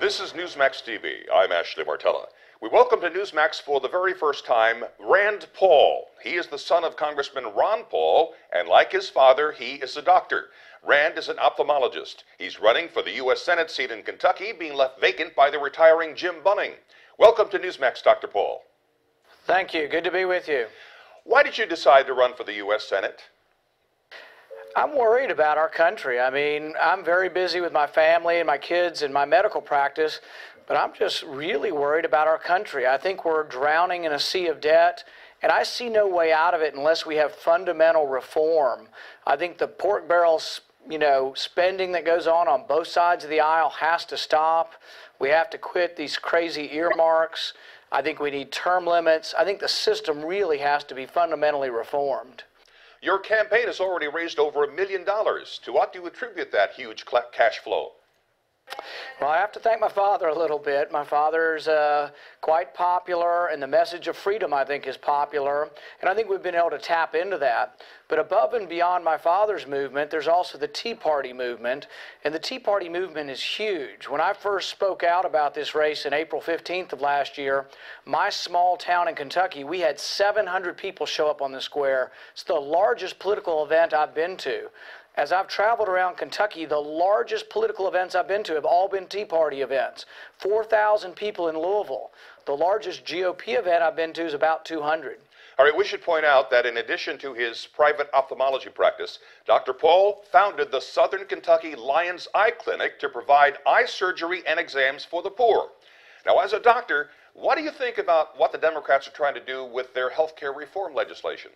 This is Newsmax TV. I'm Ashley Martella. We welcome to Newsmax for the very first time Rand Paul. He is the son of Congressman Ron Paul, and like his father, he is a doctor. Rand is an ophthalmologist. He's running for the U.S. Senate seat in Kentucky, being left vacant by the retiring Jim Bunning. Welcome to Newsmax, Dr. Paul. Thank you. Good to be with you. Why did you decide to run for the U.S. Senate? I'm worried about our country. I mean, I'm very busy with my family and my kids and my medical practice, but I'm just really worried about our country. I think we're drowning in a sea of debt, and I see no way out of it unless we have fundamental reform. I think the pork barrels, spending that goes on both sides of the aisle has to stop. We have to quit these crazy earmarks. I think we need term limits. I think the system really has to be fundamentally reformed. Your campaign has already raised over $1 million. To what do you attribute that huge cash flow? Well, I have to thank my father a little bit. My father's quite popular, and the message of freedom, I think, is popular. And I think we've been able to tap into that. But above and beyond my father's movement, there's also the Tea Party movement. And the Tea Party movement is huge. When I first spoke out about this race in April 15th of last year, my small town in Kentucky, we had 700 people show up on the square. It's the largest political event I've been to. As I've traveled around Kentucky, the largest political events I've been to have all been Tea Party events. 4,000 people in Louisville. The largest GOP event I've been to is about 200. All right, we should point out that in addition to his private ophthalmology practice, Dr. Paul founded the Southern Kentucky Lions Eye Clinic to provide eye surgery and exams for the poor. Now, as a doctor, what do you think about what the Democrats are trying to do with their health care reform legislation?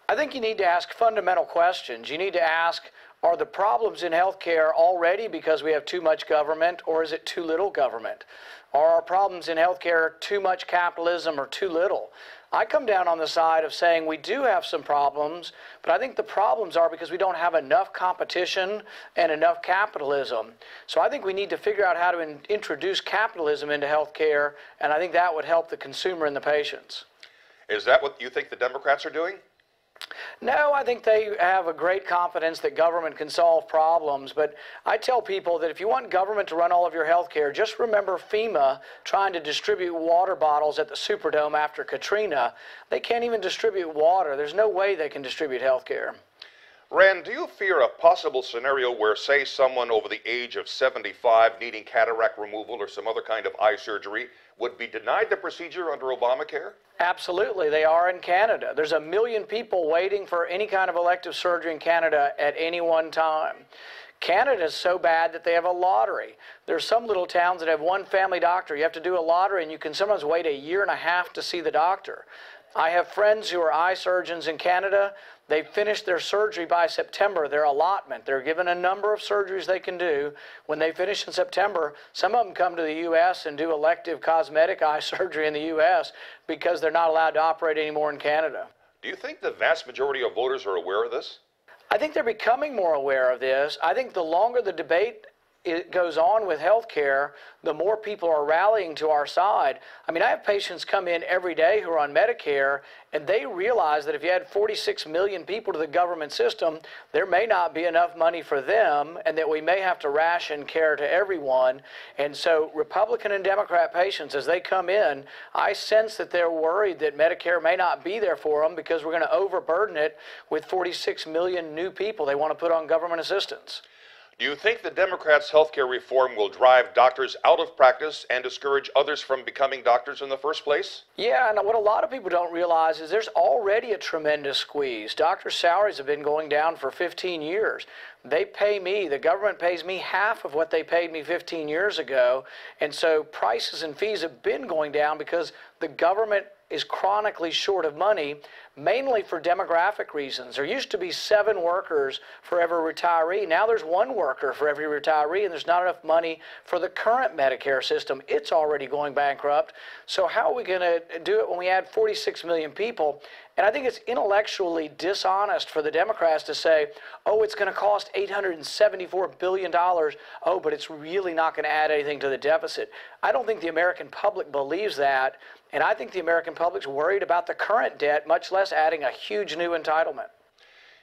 I think you need to ask fundamental questions. You need to ask, are the problems in healthcare already because we have too much government, or is it too little government? Are our problems in healthcare too much capitalism or too little? I come down on the side of saying we do have some problems, but I think the problems are because we don't have enough competition and enough capitalism. So I think we need to figure out how to introduce capitalism into healthcare, and I think that would help the consumer and the patients. Is that what you think the Democrats are doing? No, I think they have a great confidence that government can solve problems, but I tell people that if you want government to run all of your health care, just remember FEMA trying to distribute water bottles at the Superdome after Katrina. They can't even distribute water. There's no way they can distribute health care. Rand, do you fear a possible scenario where, say, someone over the age of 75 needing cataract removal or some other kind of eye surgery would be denied the procedure under ObamaCare? Absolutely. They are in Canada. There's 1 million people waiting for any kind of elective surgery in Canada at any one time. Canada is so bad that they have a lottery. There's some little towns that have one family doctor. You have to do a lottery, and you can sometimes wait 1.5 years to see the doctor. I have friends who are eye surgeons in Canada. They finished their surgery by September, their allotment. They're given a number of surgeries they can do. When they finish in September, some of them come to the U.S. and do elective cosmetic eye surgery in the U.S. because they're not allowed to operate anymore in Canada. Do you think the vast majority of voters are aware of this? I think they're becoming more aware of this. I think the longer the debate it goes on with health care, the more people are rallying to our side. I mean, I have patients come in every day who are on Medicare, and they realize that if you add 46 million people to the government system, there may not be enough money for them, and that we may have to ration care to everyone. And so Republican and Democrat patients, as they come in, I sense that they're worried that Medicare may not be there for them because we're going to overburden it with 46 million new people they want to put on government assistance. Do you think the Democrats' health care reform will drive doctors out of practice and discourage others from becoming doctors in the first place? Yeah, and what a lot of people don't realize is there's already a tremendous squeeze. Doctors' salaries have been going down for 15 years. They pay me, the government pays me half of what they paid me 15 years ago. And so prices and fees have been going down because the government is chronically short of money, mainly for demographic reasons. There used to be 7 workers for every retiree. Now there's 1 worker for every retiree, and there's not enough money for the current Medicare system. It's already going bankrupt. So how are we going to do it when we add 46 million people? And I think it's intellectually dishonest for the Democrats to say, oh, it's going to cost $874 billion. Oh, but it's really not going to add anything to the deficit. I don't think the American public believes that. And I think the American public's worried about the current debt, much less adding a huge new entitlement.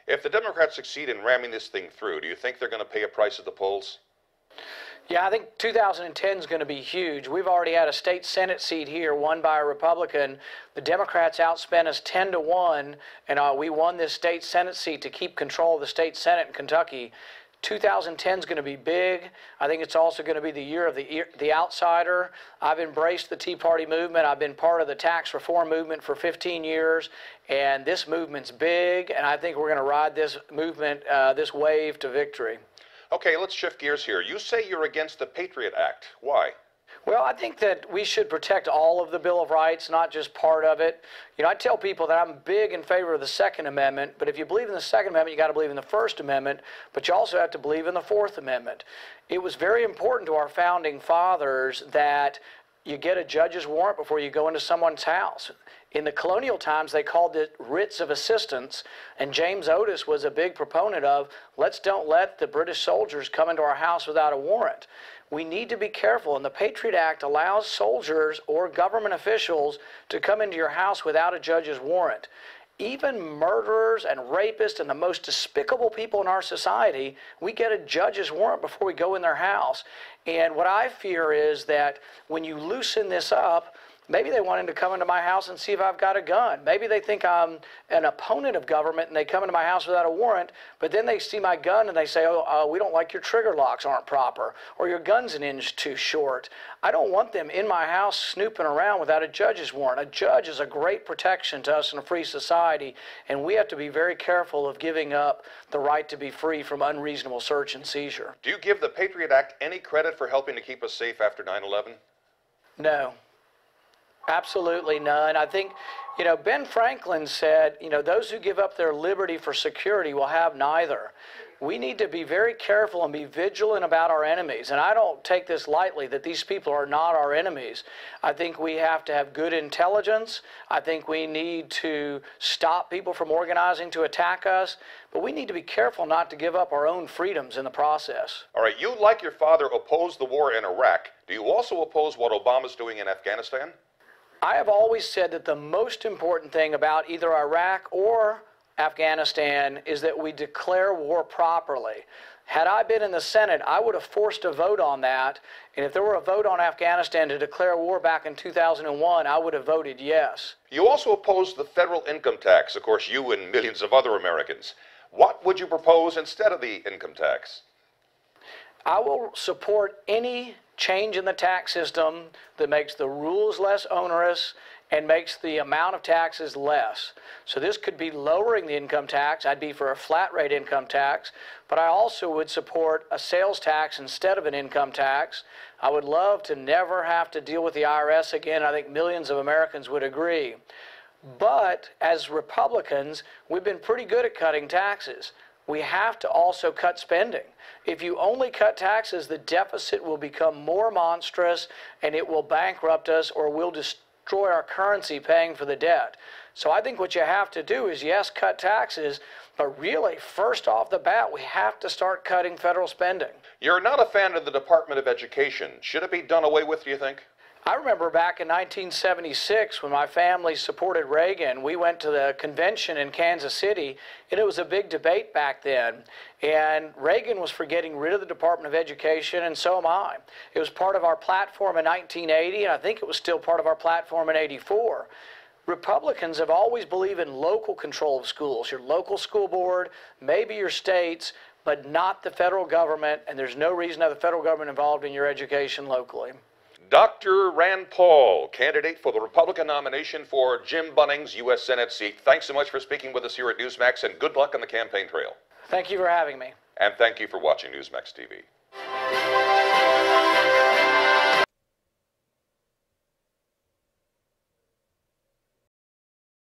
If the Democrats succeed in ramming this thing through, do you think they're going to pay a price at the polls? Yeah, I think 2010 is going to be huge. We've already had a state Senate seat here won by a Republican. The Democrats outspent us 10-1, and we won this state Senate seat to keep control of the state Senate in Kentucky. 2010 is going to be big. I think it's also going to be the year of the outsider. I've embraced the Tea Party movement. I've been part of the tax reform movement for 15 years, and this movement's big, and I think we're going to ride this movement, this wave to victory. Okay, let's shift gears here. You say you're against the Patriot Act. Why? Well, I think that we should protect all of the Bill of Rights, not just part of it. You know, I tell people that I'm big in favor of the Second Amendment, but if you believe in the Second Amendment, you got to believe in the First Amendment, but you also have to believe in the Fourth Amendment. It was very important to our founding fathers that you get a judge's warrant before you go into someone's house. In the colonial times, they called it writs of assistance, and James Otis was a big proponent of, don't let the British soldiers come into our house without a warrant. We need to be careful, and the Patriot Act allows soldiers or government officials to come into your house without a judge's warrant. Even murderers and rapists and the most despicable people in our society, we get a judge's warrant before we go in their house. And what I fear is that when you loosen this up, maybe they want him to come into my house and see if I've got a gun. Maybe they think I'm an opponent of government and they come into my house without a warrant, but then they see my gun and they say, we don't like your trigger locks aren't proper, or your gun's an inch too short. I don't want them in my house snooping around without a judge's warrant. A judge is a great protection to us in a free society, and we have to be very careful of giving up the right to be free from unreasonable search and seizure. Do you give the Patriot Act any credit for helping to keep us safe after 9/11? No. Absolutely none. I think, Ben Franklin said, those who give up their liberty for security will have neither. We need to be very careful and be vigilant about our enemies. And I don't take this lightly that these people are not our enemies. I think we have to have good intelligence. I think we need to stop people from organizing to attack us. But we need to be careful not to give up our own freedoms in the process. All right, you, like your father, oppose the war in Iraq. Do you also oppose what Obama's doing in Afghanistan? I have always said that the most important thing about either Iraq or Afghanistan is that we declare war properly. Had I been in the Senate, I would have forced a vote on that, and if there were a vote on Afghanistan to declare war back in 2001, I would have voted yes. You also oppose the federal income tax, of course, you and millions of other Americans. What would you propose instead of the income tax? I will support any change in the tax system that makes the rules less onerous and makes the amount of taxes less. So this could be lowering the income tax. I'd be for a flat rate income tax, but I also would support a sales tax instead of an income tax. I would love to never have to deal with the IRS again. I think millions of Americans would agree. But as Republicans, we've been pretty good at cutting taxes. We have to also cut spending. If you only cut taxes, the deficit will become more monstrous and it will bankrupt us, or we'll destroy our currency paying for the debt. So I think what you have to do is, yes, cut taxes, but really, first off the bat, we have to start cutting federal spending. You're not a fan of the Department of Education. Should it be done away with, do you think? I remember back in 1976 when my family supported Reagan. We went to the convention in Kansas City, and it was a big debate back then. And Reagan was for getting rid of the Department of Education, and so am I. It was part of our platform in 1980, and I think it was still part of our platform in '84. Republicans have always believed in local control of schools, your local school board, maybe your states, but not the federal government, and there's no reason to have the federal government involved in your education locally. Dr. Rand Paul, candidate for the Republican nomination for Jim Bunning's U.S. Senate seat. Thanks so much for speaking with us here at Newsmax, and good luck on the campaign trail. Thank you for having me. And thank you for watching Newsmax TV.